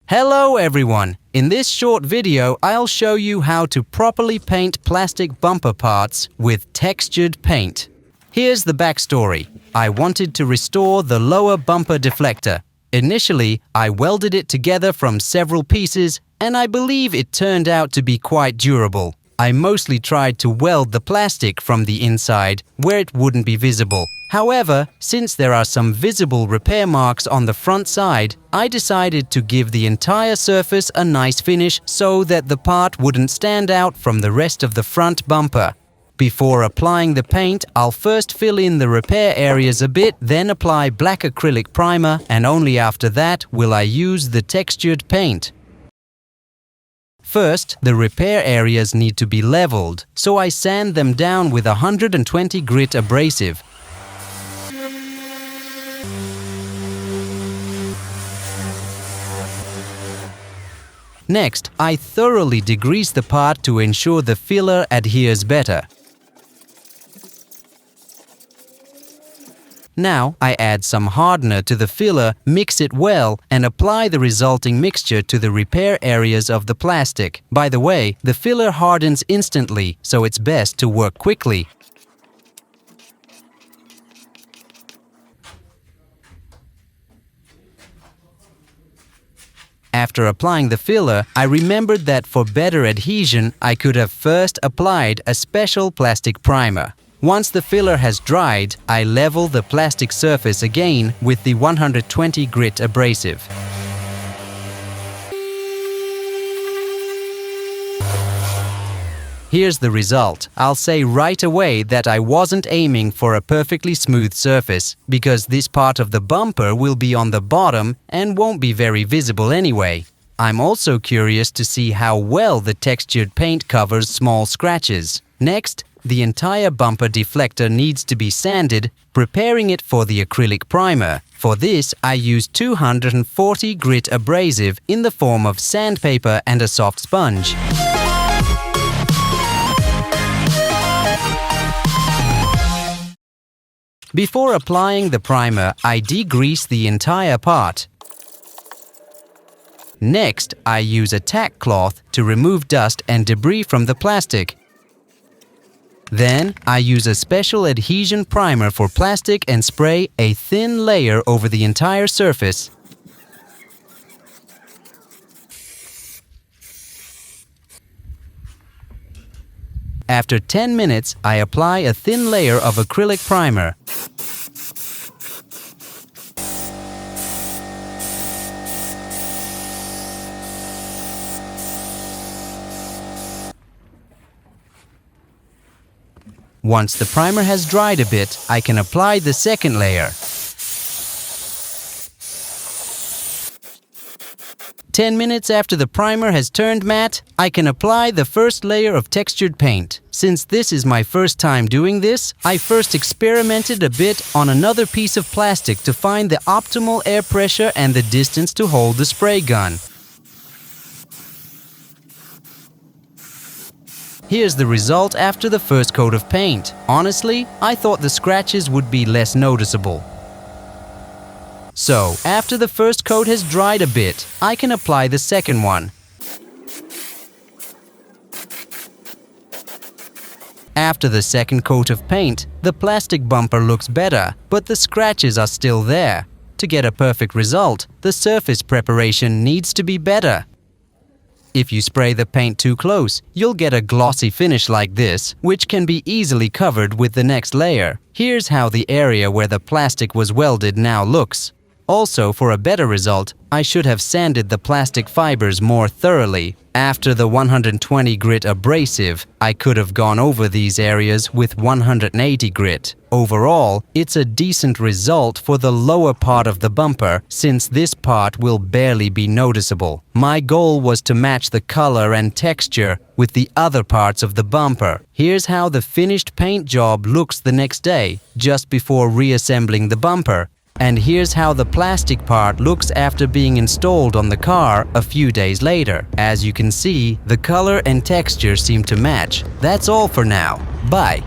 Hello everyone! In this short video, I'll show you how to properly paint plastic bumper parts with textured paint. Here's the backstory. I wanted to restore the lower bumper deflector. Initially, I welded it together from several pieces, and I believe it turned out to be quite durable. I mostly tried to weld the plastic from the inside, where it wouldn't be visible. However, since there are some visible repair marks on the front side, I decided to give the entire surface a nice finish so that the part wouldn't stand out from the rest of the front bumper. Before applying the paint, I'll first fill in the repair areas a bit, then apply black acrylic primer, and only after that will I use the textured paint. First, the repair areas need to be leveled, so I sand them down with 120 grit abrasive. Next, I thoroughly degrease the part to ensure the filler adheres better. Now, I add some hardener to the filler, mix it well, and apply the resulting mixture to the repair areas of the plastic. By the way, the filler hardens instantly, so it's best to work quickly. After applying the filler, I remembered that for better adhesion, I could have first applied a special plastic primer. Once the filler has dried, I level the plastic surface again with the 120 grit abrasive. Here's the result. I'll say right away that I wasn't aiming for a perfectly smooth surface, because this part of the bumper will be on the bottom and won't be very visible anyway. I'm also curious to see how well the textured paint covers small scratches. Next, the entire bumper deflector needs to be sanded, preparing it for the acrylic primer. For this, I used 240 grit abrasive in the form of sandpaper and a soft sponge. Before applying the primer, I degrease the entire part. Next, I use a tack cloth to remove dust and debris from the plastic. Then, I use a special adhesion primer for plastic and spray a thin layer over the entire surface. After 10 minutes, I apply a thin layer of acrylic primer. Once the primer has dried a bit, I can apply the second layer. 10 minutes after the primer has turned matte, I can apply the first layer of textured paint. Since this is my first time doing this, I first experimented a bit on another piece of plastic to find the optimal air pressure and the distance to hold the spray gun. Here's the result after the first coat of paint. Honestly, I thought the scratches would be less noticeable. So, after the first coat has dried a bit, I can apply the second one. After the second coat of paint, the plastic bumper looks better, but the scratches are still there. To get a perfect result, the surface preparation needs to be better. If you spray the paint too close, you'll get a glossy finish like this, which can be easily covered with the next layer. Here's how the area where the plastic was welded now looks. Also, for a better result, I should have sanded the plastic fibers more thoroughly. After the 120 grit abrasive, I could have gone over these areas with 180 grit. Overall, it's a decent result for the lower part of the bumper, since this part will barely be noticeable. My goal was to match the color and texture with the other parts of the bumper. Here's how the finished paint job looks the next day, just before reassembling the bumper. And here's how the plastic part looks after being installed on the car a few days later. As you can see, the color and texture seem to match. That's all for now. Bye!